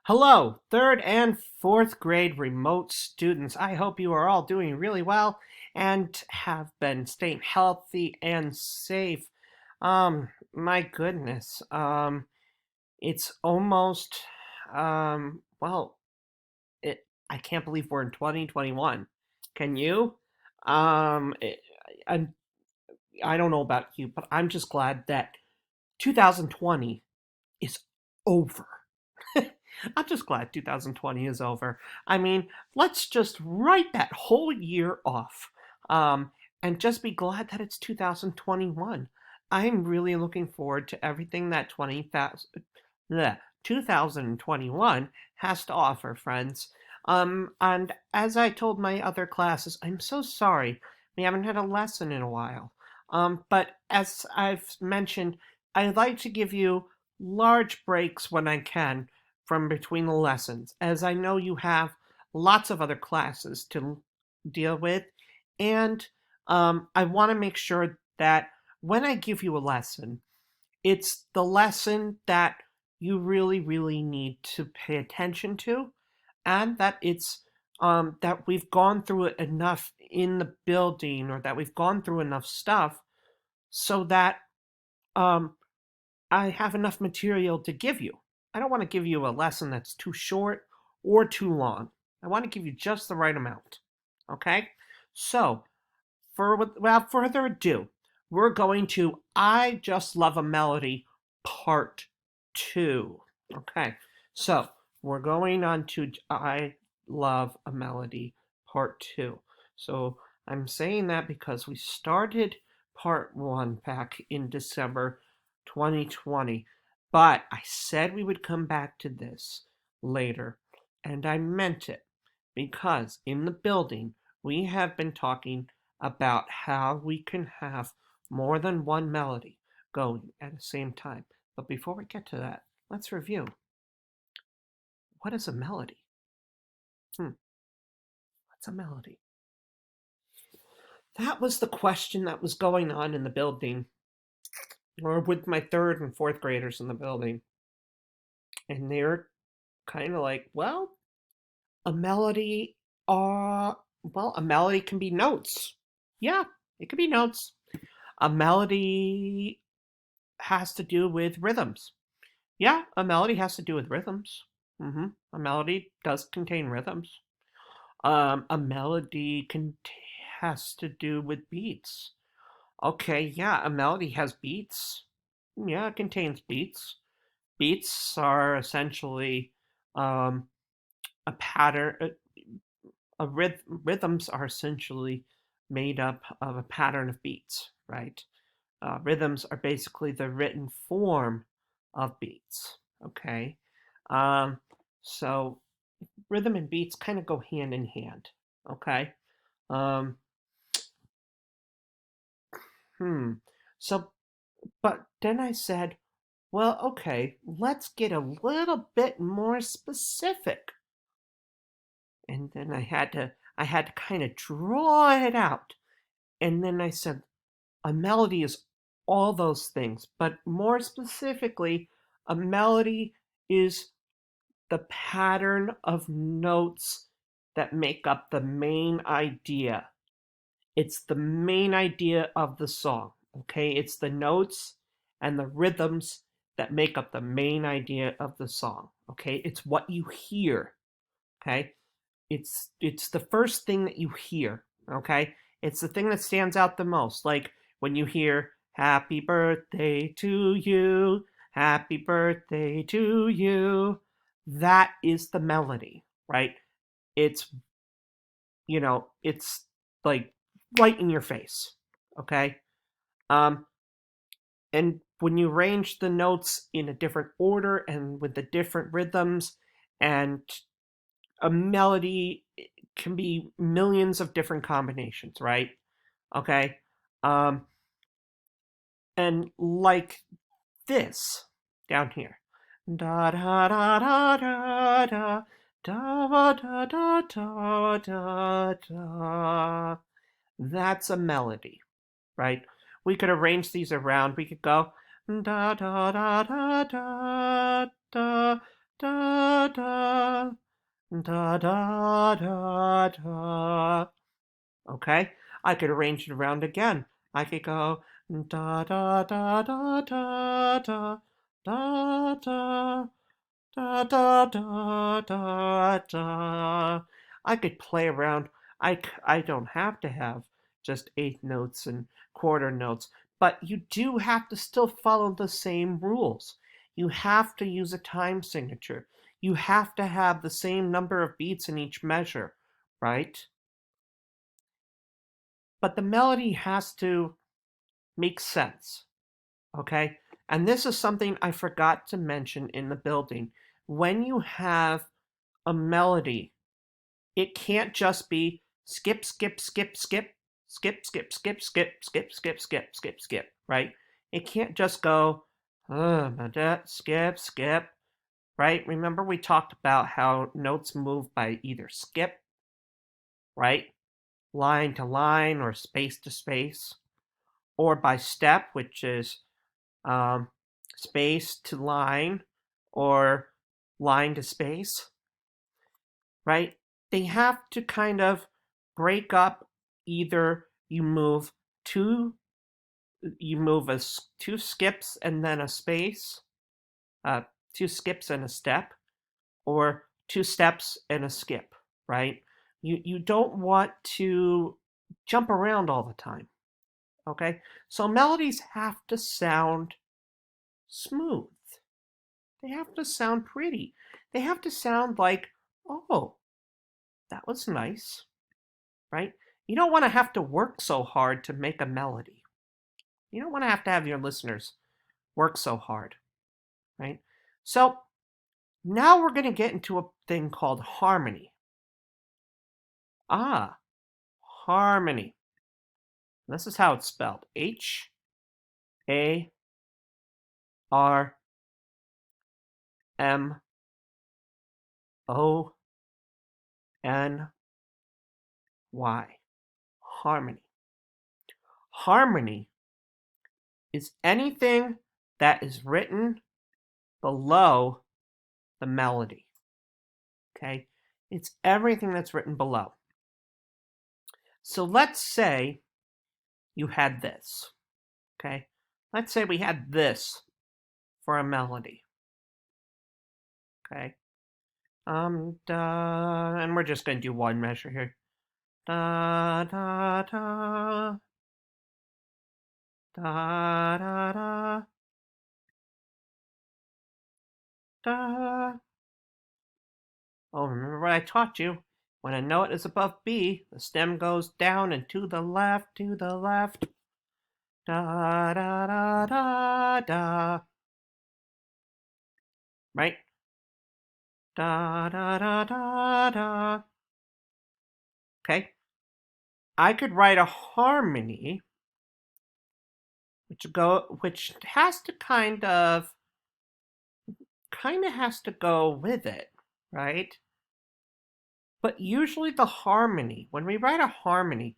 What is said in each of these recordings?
Hello, third and fourth grade remote students. I hope you are all doing really well and have been staying healthy and safe. My goodness. It's almost well, I can't believe we're in 2021. Can you? Um it, I, I don't know about you, but I'm just glad that 2020 is over. I'm just glad 2020 is over. I mean, let's just write that whole year off and just be glad that it's 2021. I'm really looking forward to everything that 2021 has to offer, friends. And as I told my other classes, I'm so sorry we haven't had a lesson in a while. But as I've mentioned, I'd like to give you large breaks when I can from between the lessons, as I know you have lots of other classes to deal with, and I want to make sure that when I give you a lesson, it's the lesson that you really, really need to pay attention to, and that it's that we've gone through it enough in the building, or that we've gone through enough stuff, so that um, I have enough material to give you. I don't want to give you a lesson that's too short or too long. I want to give you just the right amount. Okay? So, without further ado, we're going to I Just Love a Melody Part 2. Okay, so we're going on to I Love a Melody Part 2. So I'm saying that because we started Part 1 back in December 2020, but I said we would come back to this later, and I meant it because in the building we have been talking about how we can have more than one melody going at the same time. But before we get to that, let's review. What is a melody? What's a melody? That was the question that was going on in the building, or with my third and fourth graders in the building. And they're kind of like, well, a melody, a melody can be notes. Yeah, it can be notes. A melody has to do with rhythms. Yeah, a melody has to do with rhythms. A melody does contain rhythms. A melody has to do with beats. Okay, yeah, a melody has beats. Yeah, it contains beats. Beats are essentially um, a pattern. Rhythms are essentially made up of a pattern of beats, right? Rhythms are basically the written form of beats. Okay, um, so rhythm and beats kind of go hand in hand. Okay, um, hmm. So, but then I said, well, okay, let's get a little bit more specific. And then I had to kind of draw it out. And then I said, a melody is all those things, but more specifically, a melody is the pattern of notes that make up the main idea. It's the main idea of the song, okay? It's the notes and the rhythms that make up the main idea of the song, okay? It's what you hear, okay? It's the first thing that you hear, okay? It's the thing that stands out the most. Like when you hear happy birthday to you, happy birthday to you. That is the melody, right? It's it's like right in your face, okay? Um and when you arrange the notes in a different order and with the different rhythms, and a melody can be millions of different combinations, right? Okay. Um, and like this down here. Da da da da da da da da da da da da. That's a melody, right? We could arrange these around. We could go da da da da da da da da da da da da. Okay, I could arrange it around again. I could go da da da da da da da da da da da da da. I could play around. I don't have to have just eighth notes and quarter notes, but you do have to still follow the same rules. You have to use a time signature. You have to have the same number of beats in each measure, right? But the melody has to make sense, okay? And this is something I forgot to mention in the building. When you have a melody, it can't just be skip, skip, skip, skip, skip, skip, skip, skip, skip, skip, skip, skip, skip, right? It can't just go skip, skip, right? Remember we talked about how notes move by either skip, right? Line to line or space to space, or by step, which is um, space to line or line to space, right? They have to kind of break up. Either two, you move two skips and then a space, uh, two skips and a step, or two steps and a skip, right? You don't want to jump around all the time, okay? So melodies have to sound smooth. They have to sound pretty. They have to sound like, oh, that was nice, right? You don't want to have to work so hard to make a melody. You don't want to have your listeners work so hard, right? So now we're going to get into a thing called harmony. Ah, harmony. This is how it's spelled. Harmony. Harmony. Harmony is anything that is written below the melody. Okay? It's everything that's written below. So let's say you had this. Okay? Let's say we had this for a melody. Okay? And we're just going to do one measure here. Da da da da da da da. Oh, remember what I taught you? When a note is above B, the stem goes down and to the left, to the left. Da da da da da. Right? Da da da da da. Okay? I could write a harmony which has to kind of has to go with it, right? But usually the harmony, when we write a harmony,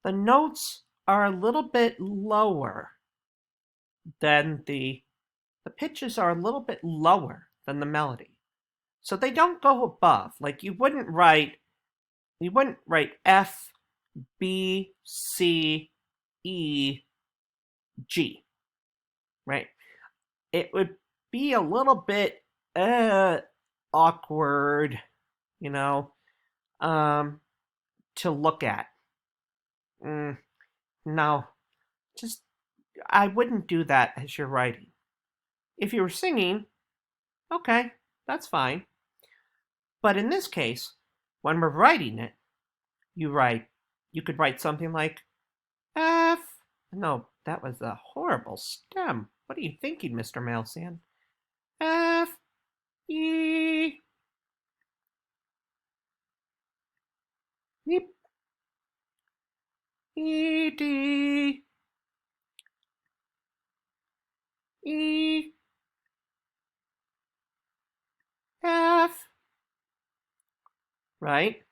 the notes are a little bit lower than the pitches are a little bit lower than the melody. So they don't go above. Like you wouldn't write F, B, C, E, G, right? It would be a little bit awkward, you know, to look at. No, just I wouldn't do that as you're writing. If you were singing, okay, that's fine. But in this case, when we're writing it, you could write something like F. No, that was a horrible stem. What are you thinking, Mr. Mailsan? F, E, E, E, D, E, F, right?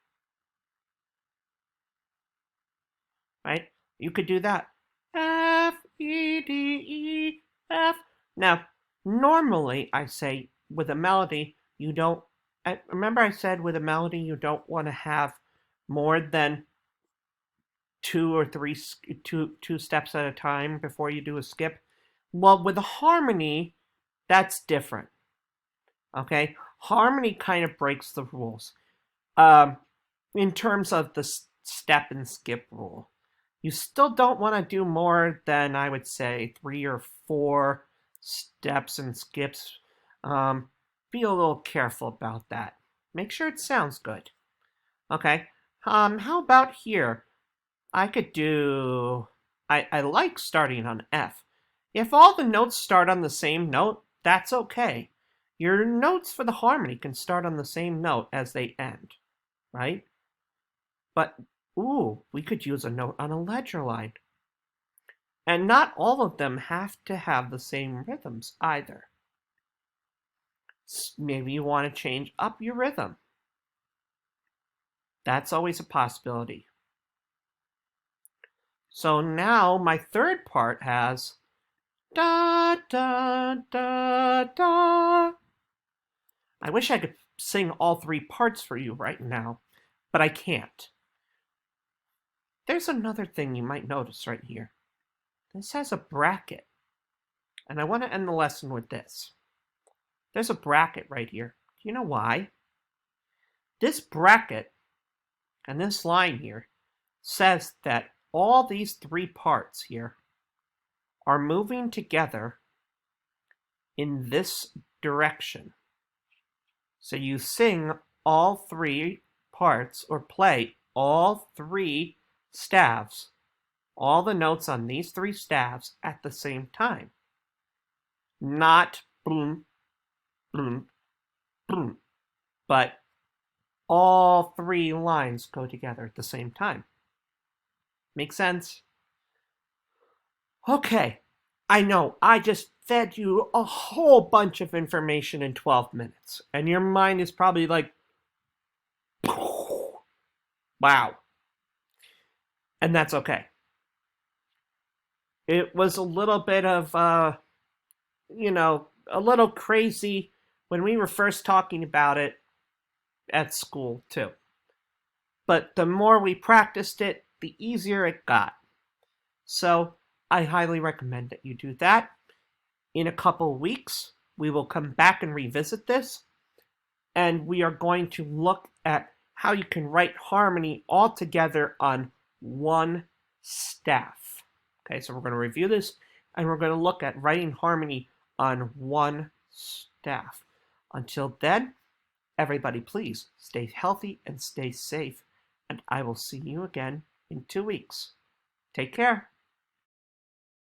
Right? You could do that. F, E, D, E, F. Now, normally I say with a melody, You don't, remember I said with a melody you don't want to have more than two or three, two steps at a time before you do a skip? Well, with a harmony, that's different. Okay? Harmony kind of breaks the rules. Um, in terms of the step and skip rule. You still don't want to do more than, I would say, 3 or 4 steps and skips. Be a little careful about that. Make sure it sounds good. Okay. How about here? I could do. I like starting on F. If all the notes start on the same note, that's okay. Your notes for the harmony can start on the same note as they end, right? But, ooh, we could use a note on a ledger line. And not all of them have to have the same rhythms either. Maybe you want to change up your rhythm. That's always a possibility. So now my third part has da da da da. I wish I could sing all 3 parts for you right now, but I can't. There's another thing you might notice right here. This has a bracket, and I want to end the lesson with this. There's a bracket right here. Do you know why? This bracket and this line here says that all these 3 parts here are moving together in this direction. So you sing all 3 parts or play all 3 staves, all the notes on these 3 staves at the same time. Not boom, boom, boom, but all 3 lines go together at the same time. Make sense? Okay, I know I just fed you a whole bunch of information in 12 minutes, and your mind is probably like, wow. And that's okay. It was a little bit of, a little crazy when we were first talking about it at school, too. But the more we practiced it, the easier it got. So I highly recommend that you do that. In a couple of weeks, we will come back and revisit this, and we are going to look at how you can write harmony all together on one staff. Okay, so we're going to review this, and we're going to look at writing harmony on one staff. Until then, everybody please stay healthy and stay safe, and I will see you again in 2 weeks. Take care.